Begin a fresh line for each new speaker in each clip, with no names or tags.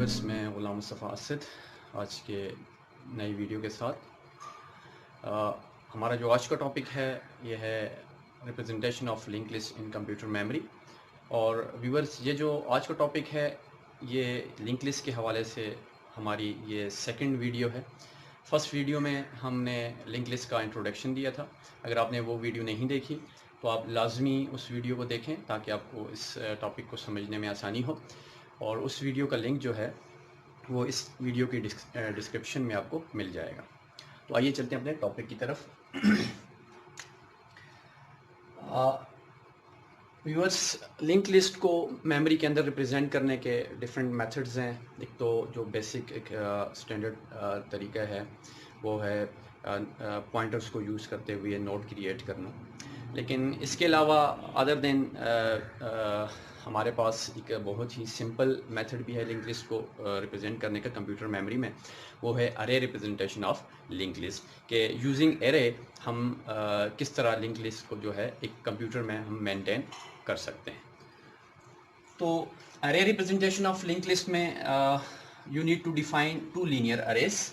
Viewers, मैं गुलाम मुस्तफ़ा असद आज के नई वीडियो के साथ। हमारा जो आज का टॉपिक है ये है representation of link list in computer memory. और व्यूअर्स, ये जो आज का टॉपिक है ये लिंक लिस्ट के हवाले से हमारी ये सेकंड वीडियो है। फर्स्ट वीडियो में हमने लिंक लिस्ट का इंट्रोडक्शन दिया था। अगर आपने वो वीडियो नहीं देखी तो आप लाजमी उस वीडियो को देखें ताकि आपको इस टॉपिक को समझने में आसानी हो। और उस वीडियो का लिंक जो है वो इस वीडियो की डिस्क्रिप्शन में आपको मिल जाएगा। तो आइए चलते हैं अपने टॉपिक की तरफ। व्यूअर्स, लिंक लिस्ट को मेमोरी के अंदर रिप्रेजेंट करने के डिफरेंट मेथड्स हैं। एक तो जो बेसिक एक स्टैंडर्ड तरीका है वो है पॉइंटर्स को यूज़ करते हुए नोड क्रिएट करना। लेकिन इसके अलावा अदर देन हमारे पास एक बहुत ही सिंपल मेथड भी है लिंक लिस्ट को रिप्रेजेंट करने का कंप्यूटर मेमोरी में। वो है अरे रिप्रेजेंटेशन ऑफ लिंक लिस्ट के यूजिंग अरे हम किस तरह लिंक लिस्ट को जो है एक कंप्यूटर में हम मेंटेन कर सकते हैं। तो array representation of link list में you need to define two linear arrays,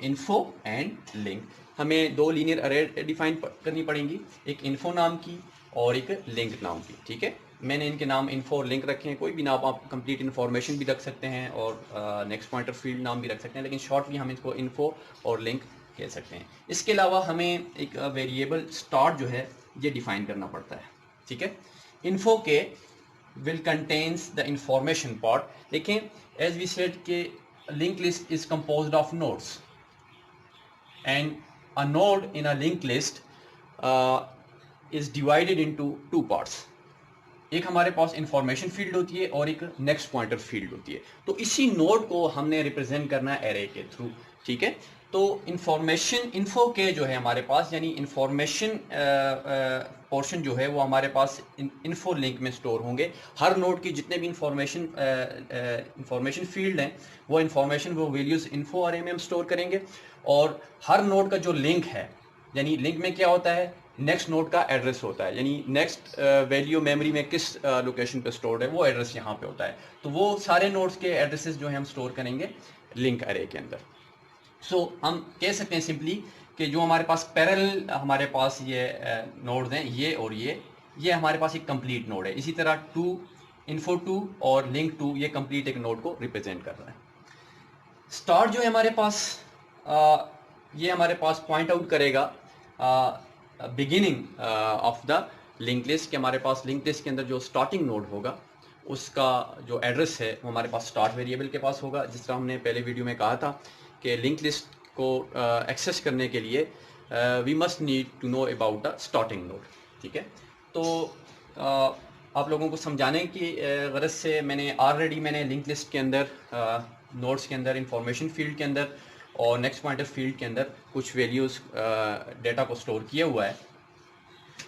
info and link. हमें दो लीनियर अरे डिफाइन करनी पड़ेंगी, एक इन्फो नाम की और एक लिंक नाम की। ठीक है, मैंने इनके नाम इन्फो और लिंक रखे हैं। कोई भी नाम आप कंप्लीट इन्फॉर्मेशन भी रख सकते हैं और नेक्स्ट पॉइंटर फील्ड नाम भी रख सकते हैं, लेकिन शॉर्टली हम इसको इन्फो और लिंक कह सकते हैं। इसके अलावा हमें एक वेरिएबल स्टार्ट जो है ये डिफाइन करना पड़ता है। ठीक है, इन्फो के will contains the information part. देखें, एज वी सेड के link list is composed of nodes and a node in a linked list is divided into two parts. एक हमारे पास इंफॉर्मेशन फील्ड होती है और एक नेक्स्ट पॉइंटर फील्ड होती है। तो इसी नोड को हमने रिप्रेजेंट करना है एरे के थ्रू। ठीक है, तो इंफॉर्मेशन इन्फो के जो है हमारे पास यानी इंफॉर्मेशन पोर्शन जो है वो हमारे पास इन्फो लिंक में स्टोर होंगे। हर नोड की जितने भी इंफॉर्मेशन फील्ड हैं वो इंफॉर्मेशन वो वैल्यूज इन्फो अरे में हम स्टोर करेंगे। और हर नोड का जो लिंक है यानी लिंक में क्या होता है, नेक्स्ट नोड का एड्रेस होता है, यानी नेक्स्ट वैल्यू मेमोरी में किस लोकेशन पे स्टोर्ड है वो एड्रेस यहाँ पे होता है। तो वो सारे नोड्स के एड्रेसेस जो है हम स्टोर करेंगे लिंक अरे के अंदर। सो हम कह सकते हैं सिंपली कि जो हमारे पास पैरेलल हमारे पास ये नोड्स हैं ये और ये हमारे पास एक कंप्लीट नोड है। इसी तरह टू इन्फो टू और लिंक टू ये कंप्लीट एक नोड को रिप्रेजेंट कर रहा है। स्टार्ट जो है हमारे पास ये हमारे पास पॉइंट आउट करेगा beginning of the link list के। हमारे पास लिंक लिस्ट के अंदर जो स्टार्टिंग नोड होगा उसका जो एड्रेस है वो हमारे पास स्टार्ट वेरिएबल के पास होगा। जिस तरह हमने पहले वीडियो में कहा था कि लिंक लिस्ट को एक्सेस करने के लिए we must need to know about the starting node. ठीक है, तो आप लोगों को समझाने की गरज से मैंने लिंक लिस्ट के अंदर नोड्स के अंदर इंफॉर्मेशन फील्ड के अंदर और नेक्स्ट पॉइंटर फील्ड के अंदर कुछ वैल्यूज़ डेटा को स्टोर किया हुआ है।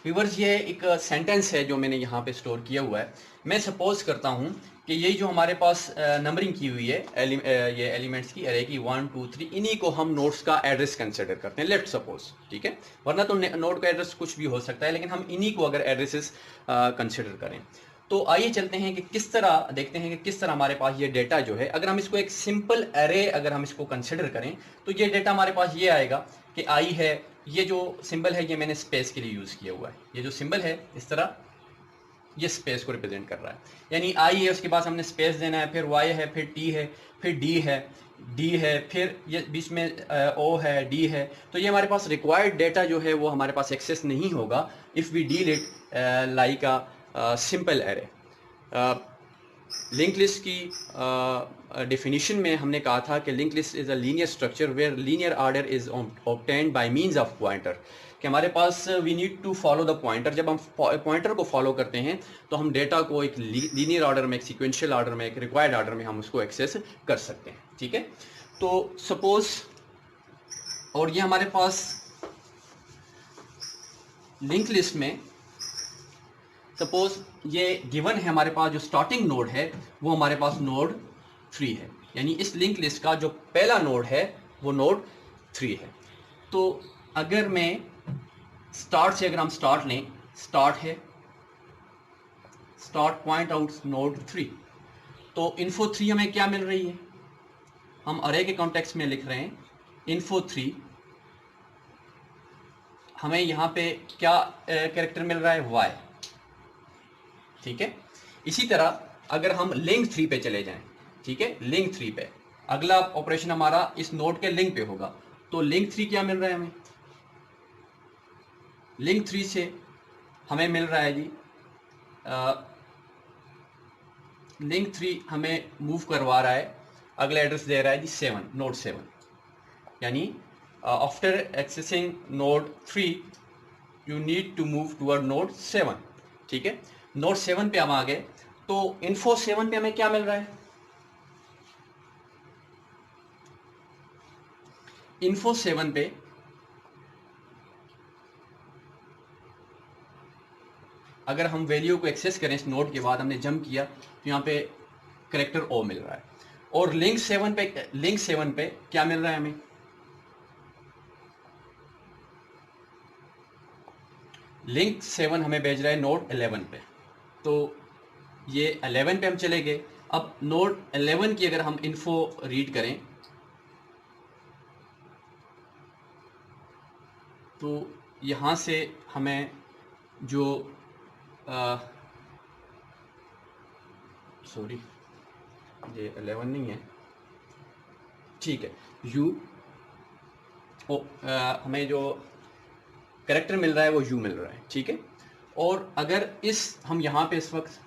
व्यूअर्स, ये एक सेंटेंस है जो मैंने यहाँ पे स्टोर किया हुआ है। मैं सपोज करता हूँ कि ये जो हमारे पास नंबरिंग की हुई है ये एलिमेंट्स की अरे की 1 2 3, इन्हीं को हम नोड्स का एड्रेस कंसिडर करते हैं। लेट्स सपोज, ठीक है, वरना तो नोड का एड्रेस कुछ भी हो सकता है, लेकिन हम इन्हीं को अगर एड्रेसेस कंसिडर करें तो आइए चलते हैं कि किस तरह देखते हैं कि किस तरह हमारे पास ये डेटा जो है, अगर हम इसको एक सिंपल अरे अगर हम इसको कंसिडर करें तो ये डेटा हमारे पास ये आएगा कि आई है। ये जो सिंबल है ये मैंने स्पेस के लिए यूज़ किया हुआ है। ये जो सिंबल है इस तरह ये स्पेस को रिप्रेजेंट कर रहा है, यानी आई है, उसके बाद हमने स्पेस देना है, फिर वाई है, फिर टी है, फिर डी है, फिर ये बीच में ओ है, डी है। तो ये हमारे पास रिक्वायर्ड डेटा जो है वो हमारे पास एक्सेस नहीं होगा if we deal it like a simple array. Link list की डेफिनेशन में हमने कहा था कि link list is a linear structure where linear order is obtained by means of pointer. कि हमारे पास we need to follow the pointer. जब हम पॉइंटर को फॉलो करते हैं तो हम डेटा को एक लीनियर ऑर्डर में, एक सीक्वेंशियल ऑर्डर में, एक रिक्वायर्ड ऑर्डर में हम उसको एक्सेस कर सकते हैं। ठीक है, तो सपोज, और ये हमारे पास लिंक लिस्ट में सपोज ये गिवन है हमारे पास जो स्टार्टिंग नोड है वो हमारे पास नोड 3 है, यानी इस लिंक लिस्ट का जो पहला नोड है वो नोड 3 है। तो अगर मैं स्टार्ट से अगर हम स्टार्ट लें, स्टार्ट है, स्टार्ट पॉइंट आउट नोड 3, तो इन्फो 3 हमें क्या मिल रही है, हम अरे के कॉन्टेक्स्ट में लिख रहे हैं इन्फो 3, हमें यहाँ पे क्या कैरेक्टर मिल रहा है, y, ठीक है। इसी तरह अगर हम लिंक 3 पे चले जाएं, ठीक है, लिंक 3 पे अगला ऑपरेशन हमारा इस नोड के लिंक पे होगा, तो लिंक 3 क्या मिल रहा है हमें, लिंक 3 से हमें मिल रहा है जी लिंक 3 हमें मूव करवा रहा है, अगला एड्रेस दे रहा है जी 7, नोड 7, यानी after accessing node 3 you need to move toward node 7, ठीक है। नोड 7 पे हम आ गए, तो इन्फो 7 पे हमें क्या मिल रहा है, इन्फो 7 पे अगर हम वैल्यू को एक्सेस करें इस नोड के बाद हमने जंप किया तो यहाँ पे करेक्टर ओ मिल रहा है, और लिंक 7 पे क्या मिल रहा है हमें, लिंक 7 हमें भेज रहा है नोड 11 पे, तो ये 11 पे हम चले गए। अब नोड 11 की अगर हम इन्फो रीड करें तो यहाँ से हमें जो सॉरी ये 11 नहीं है, ठीक है, हमें जो कैरेक्टर मिल रहा है वो यू मिल रहा है, ठीक है। और अगर हम यहाँ पे इस वक्त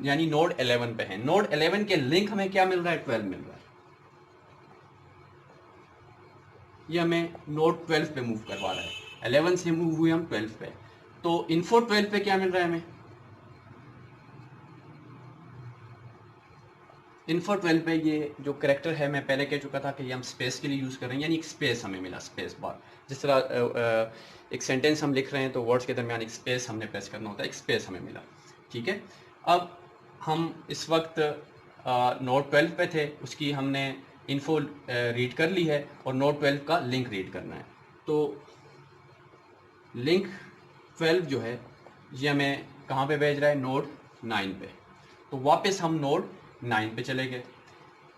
यानी नोड 11 पे हैं, नोड 11 के लिंक हमें क्या मिल रहा है, 12 मिल रहा है, ये हमें नोड 12 पे मूव करवा रहा है, 11 से मूव हुए हम 12 पे, तो इन्फो 12 पे क्या मिल रहा है हमें, इन्फो 12 पे ये जो कैरेक्टर है मैं पहले कह चुका था कि ये हम स्पेस के लिए यूज़ कर रहे हैं, यानी एक स्पेस हमें मिला, स्पेस बार, जिस तरह एक सेंटेंस हम लिख रहे हैं तो वर्ड्स के दरमियान एक स्पेस हमने प्रेस करना होता है, एक स्पेस हमें मिला, ठीक है। अब हम इस वक्त नोड 12 पे थे, उसकी हमने इन्फो रीड कर ली है और नोड 12 का लिंक रीड करना है, तो लिंक 12 जो है ये हमें कहाँ पे भेज रहा है, नोड 9 पे, तो वापस हम नोड 9 पे चले गए।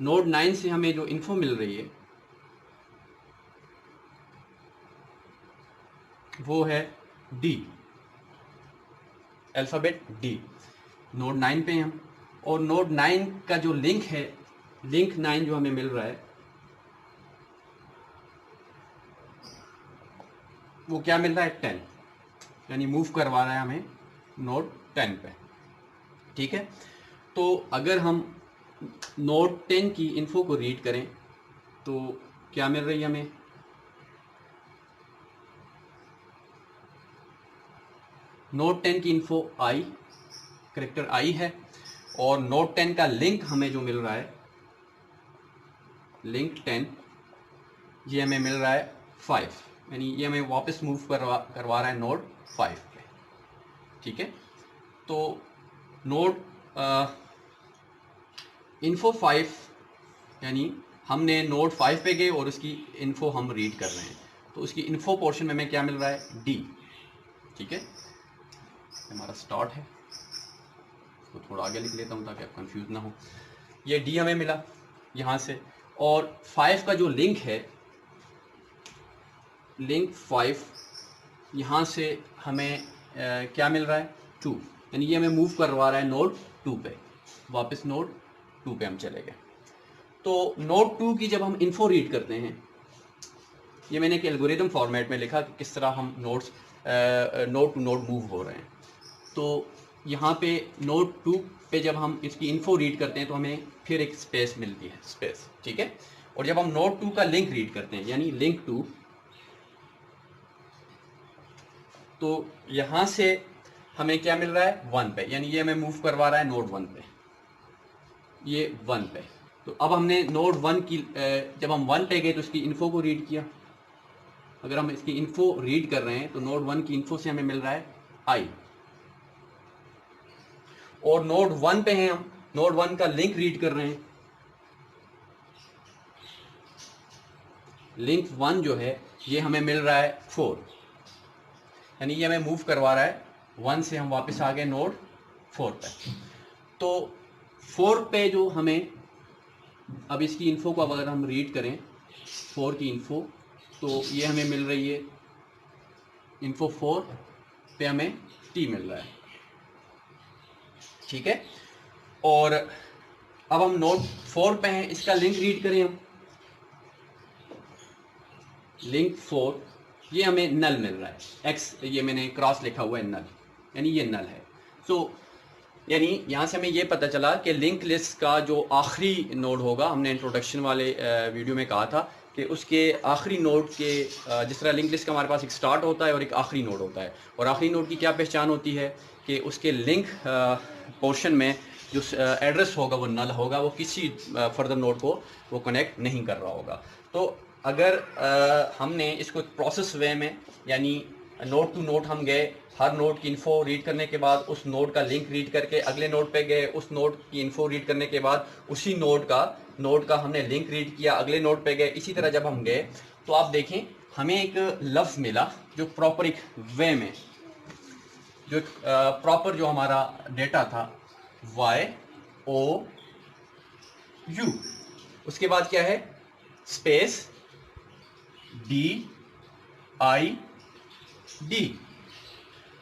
नोड 9 से हमें जो इन्फो मिल रही है वो है डी, अल्फ़ाबेट डी, नोड 9 पे हम, और नोड 9 का जो लिंक है, लिंक 9 जो हमें मिल रहा है वो क्या मिल रहा है, 10, यानी मूव करवा रहा है हमें नोड 10 पे, ठीक है। तो अगर हम नोड 10 की इन्फो को रीड करें तो क्या मिल रही है हमें, नोड 10 की इन्फो आई, करेक्टर आई है, और नोड 10 का लिंक हमें जो मिल रहा है, लिंक 10, ये हमें मिल रहा है 5, यानी ये हमें वापस मूव करवा रहा है नोड 5 पे, ठीक है। तो नोड इन्फो 5 यानी हमने नोड 5 पे गए और उसकी इन्फो हम रीड कर रहे हैं, तो उसकी इन्फो पोर्शन में हमें क्या मिल रहा है, डी, ठीक है। हमारा स्टार्ट है, इसको थोड़ा आगे लिख लेता हूँ ताकि आप कंफ्यूज ना हो, ये डी हमें मिला यहाँ से, और 5 का जो लिंक है, लिंक 5 यहाँ से हमें क्या मिल रहा है, 2, यानी ये हमें मूव करवा रहा है नोड 2 पे, वापस नोड 2 पे हम चले गए। तो नोड 2 की जब हम इन्फो रीड करते हैं, ये मैंने एक एल्गोरिदम फॉर्मेट में लिखा कि किस तरह हम नोड टू नोड मूव हो रहे हैं। तो यहाँ पे नोड 2 पे जब हम इसकी इन्फो रीड करते हैं तो हमें फिर एक स्पेस मिलती है, स्पेस, ठीक है। और जब हम नोड 2 का लिंक रीड करते हैं यानी लिंक 2, तो यहाँ से हमें क्या मिल रहा है, 1 पे, यानी ये हमें मूव करवा रहा है नोड 1 पे, ये 1 पे। तो अब हमने नोड 1 की जब हम 1 पे गए तो इसकी इन्फो को रीड किया, अगर हम इसकी इन्फो रीड कर रहे हैं तो नोड 1 की इन्फो से हमें मिल रहा है आई, और नोड 1 पे हैं हम, नोड 1 का लिंक रीड कर रहे हैं, लिंक 1 जो है ये हमें मिल रहा है 4, यानी ये हमें मूव करवा रहा है 1 से हम वापस आ गए नोड 4 पे। तो 4 पे जो हमें, अब इसकी इन्फो को अगर हम रीड करें 4 की इन्फो, तो ये हमें मिल रही है इन्फो 4 पे हमें टी मिल रहा है, ठीक है। और अब हम नोड 4 पे हैं, इसका लिंक रीड करें हम, लिंक 4, ये हमें नल मिल रहा है, एक्स ये मैंने क्रॉस लिखा हुआ है नल, यानी ये नल है। सो यानी यहाँ से हमें ये पता चला कि लिंक लिस्ट का जो आखिरी नोड होगा, हमने इंट्रोडक्शन वाले वीडियो में कहा था कि उसके आखिरी नोड के, जिस तरह लिंक लिस्ट का हमारे पास एक स्टार्ट होता है और एक आखिरी नोड होता है, और आखिरी नोड की क्या पहचान होती है कि उसके लिंक पोर्शन में जो एड्रेस होगा वो नल होगा, वो किसी फर्दर नोड को वो कनेक्ट नहीं कर रहा होगा। तो अगर हमने इसको प्रोसेस वे में, यानी नोड टू नोड हम गए, हर नोड की इन्फो रीड करने के बाद उस नोड का लिंक रीड करके अगले नोड पे गए, उस नोड की इन्फो रीड करने के बाद उसी नोड का हमने लिंक रीड किया, अगले नोड पे गए, इसी तरह जब हम गए तो आप देखें हमें एक लफ्ज़ मिला जो प्रॉपर एक वे में, जो प्रॉपर जो हमारा डेटा था YOU, उसके बाद क्या है स्पेस DID,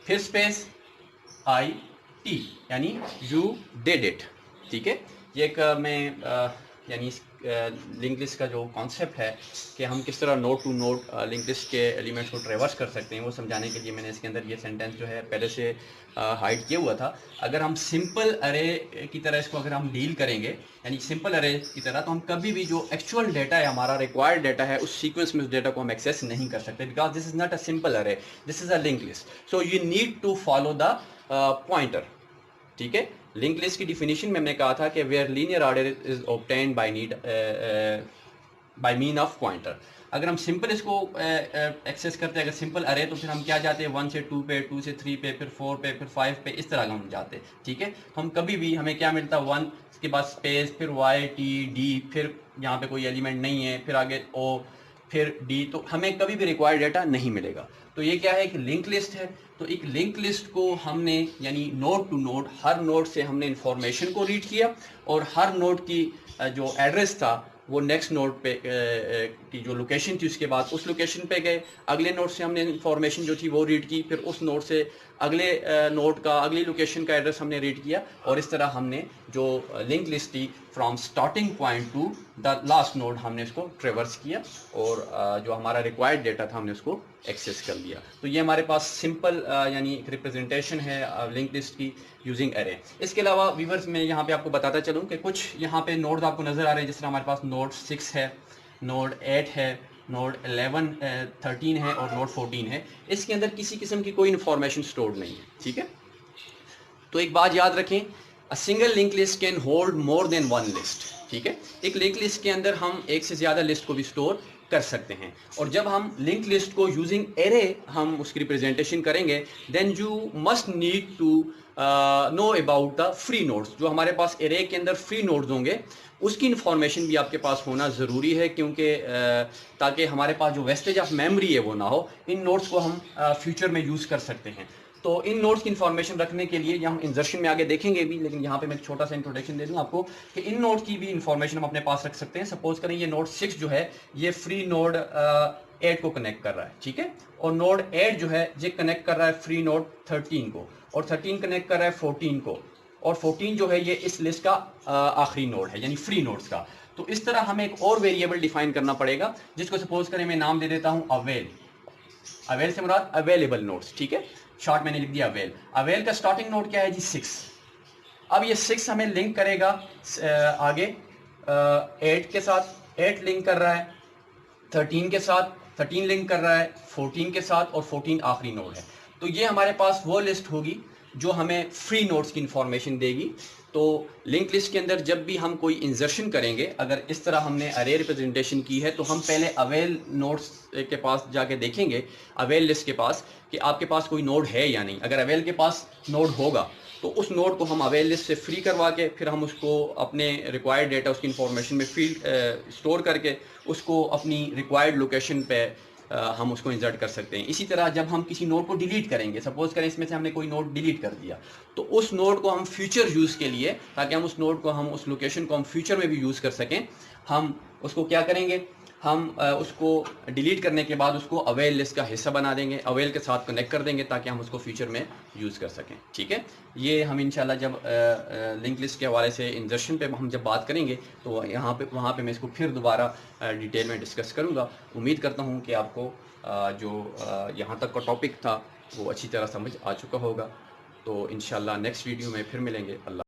फिर स्पेस IT, यानी यू डिड इट, ठीक है। ये एक मैं यानी लिंक लिस्ट का जो कॉन्सेप्ट है कि हम किस तरह node to node link list के एलिमेंट्स को ट्रेवर्स कर सकते हैं, वो समझाने के लिए मैंने इसके अंदर ये सेंटेंस जो है पहले से हाइड किया हुआ था। अगर हम सिंपल अरे की तरह इसको अगर हम डील करेंगे, यानी सिंपल अरे की तरह, तो हम कभी भी जो एक्चुअल डाटा है, हमारा रिक्वायर्ड डाटा है, उस सीक्वेंस में उस डाटा को हम एक्सेस नहीं कर सकते, because this is not a simple array, this is a link list. So you need to follow the pointer, ठीक है। लिंक लिस्ट की डिफिनीशन में हमने कहा था कि where linear order is obtained by mean of pointer. अगर हम सिंपल इसको एक्सेस करते हैं, अगर सिंपल अरे, तो फिर हम क्या जाते हैं 1 से 2 पे, 2 से 3 पे, फिर 4 पे, फिर 5 पे, इस तरह हम जाते हैं, ठीक है। हम कभी भी हमें क्या मिलता 1 के बाद स्पेस, फिर Y T D, फिर यहाँ पे कोई एलिमेंट नहीं है, फिर आगे O, फिर D, तो हमें कभी भी रिक्वायर्ड डाटा नहीं मिलेगा। तो ये क्या है, एक लिंक लिस्ट है। तो एक लिंक लिस्ट को हमने, यानी नोड टू नोड, हर नोड से हमने इंफॉर्मेशन को रीड किया, और हर नोड की जो एड्रेस था वो नेक्स्ट नोड पे की जो लोकेशन थी, उसके बाद उस लोकेशन पे गए, अगले नोड से हमने इंफॉर्मेशन जो थी वो रीड की, फिर उस नोड से अगले नोड का, अगली लोकेशन का एड्रेस हमने रीड किया, और इस तरह हमने जो लिंक लिस्ट थी from starting point two the last node हमने इसको ट्रेवर्स किया, और जो हमारा रिक्वायर्ड डेटा था हमने उसको एक्सेस कर लिया। तो ये हमारे पास सिंपल यानी एक रिप्रेजेंटेशन है लिंक लिस्ट की यूजिंग एरे। इसके अलावा व्यूअर्स मैं यहाँ पे आपको बताता चलूँ कि कुछ यहाँ पे नोड्स आपको नज़र आ रहे हैं, जिस तरह हमारे पास नोड 6 है, नोड 8 है, नोड 11 13 है और नोड 14 है। इसके अंदर किसी किस्म की कोई इन्फॉर्मेशन स्टोर्ड नहीं है, ठीक है। तो एक बात याद रखें, a single link list can hold more than one list, ठीक है। एक लिंक लिस्ट के अंदर हम एक से ज़्यादा लिस्ट को भी स्टोर कर सकते हैं, और जब हम लिंक लिस्ट को यूजिंग एरे हम उसकी रिप्रेजेंटेशन करेंगे, then you must need to know about the free nodes. जो हमारे पास एरे के अंदर फ्री नोड्स होंगे उसकी इन्फॉर्मेशन भी आपके पास होना ज़रूरी है, क्योंकि ताकि हमारे पास जो वेस्टेज ऑफ मेमोरी है वो ना हो, इन नोड्स को हम फ्यूचर में यूज़ कर सकते हैं। तो इन नोड्स की इन्फॉर्मेशन रखने के लिए, हम इंजर्शन में आगे देखेंगे भी, लेकिन यहाँ पे मैं एक छोटा सा इंट्रोडक्शन दे दूँ आपको कि इन नोड्स की भी इन्फॉर्मेशन हम अपने पास रख सकते हैं। सपोज करें ये नोड 6 जो है ये फ्री नोड 8 को कनेक्ट कर रहा है, ठीक है, और नोड 8 जो है ये कनेक्ट कर रहा है फ्री नोड 13 को, और 13 कनेक्ट कर रहा है 14 को, और 14 जो है ये इस लिस्ट का आखिरी नोड है, यानी फ्री नोड्स का। तो इस तरह हमें एक और वेरिएबल डिफाइन करना पड़ेगा, जिसको सपोज करें मैं नाम दे देता हूँ अवेल। अवेल से मुराद अवेलेबल नोड्स, ठीक है, शॉर्ट मैंने लिख दिया अवेल। अवेल का स्टार्टिंग नोड क्या है जी 6। अब ये 6 हमें लिंक करेगा आगे 8 के साथ, 8 लिंक कर रहा है 13 के साथ, 13 लिंक कर रहा है 14 के साथ, और 14 आखिरी नोड है। तो ये हमारे पास वो लिस्ट होगी जो हमें फ्री नोड्स की इंफॉर्मेशन देगी। तो लिंक लिस्ट के अंदर जब भी हम कोई इंजर्शन करेंगे, अगर इस तरह हमने अरे रिप्रेजेंटेशन की है, तो हम पहले अवेल नोड्स के पास जाके देखेंगे, अवेल लिस्ट के पास, कि आपके पास कोई नोड है या नहीं। अगर अवेल के पास नोड होगा तो उस नोड को हम अवेल लिस्ट से फ्री करवा के फिर हम उसको अपने रिक्वायर्ड डेटा उसकी इंफॉर्मेशन में फील्ड स्टोर करके उसको अपनी रिक्वायर्ड लोकेशन पे हम उसको इंसर्ट कर सकते हैं। इसी तरह जब हम किसी नोड को डिलीट करेंगे, सपोज करें इसमें से हमने कोई नोड डिलीट कर दिया, तो उस नोड को हम फ्यूचर यूज़ के लिए, ताकि हम उस नोड को, हम उस लोकेशन को हम फ्यूचर में भी यूज़ कर सकें, हम उसको क्या करेंगे, हम उसको डिलीट करने के बाद उसको अवेल लिस्ट का हिस्सा बना देंगे, अवेल के साथ कनेक्ट कर देंगे ताकि हम उसको फ्यूचर में यूज़ कर सकें। ठीक है, ये हम इंशाल्लाह जब लिंक लिस्ट के हवाले से इंजर्शन पे हम जब बात करेंगे तो वहाँ पे मैं इसको फिर दोबारा डिटेल में डिस्कस करूँगा। उम्मीद करता हूँ कि आपको जो यहाँ तक का टॉपिक था वो अच्छी तरह समझ आ चुका होगा। तो इंशाल्लाह नेक्स्ट वीडियो में फिर मिलेंगे। अल्लाह।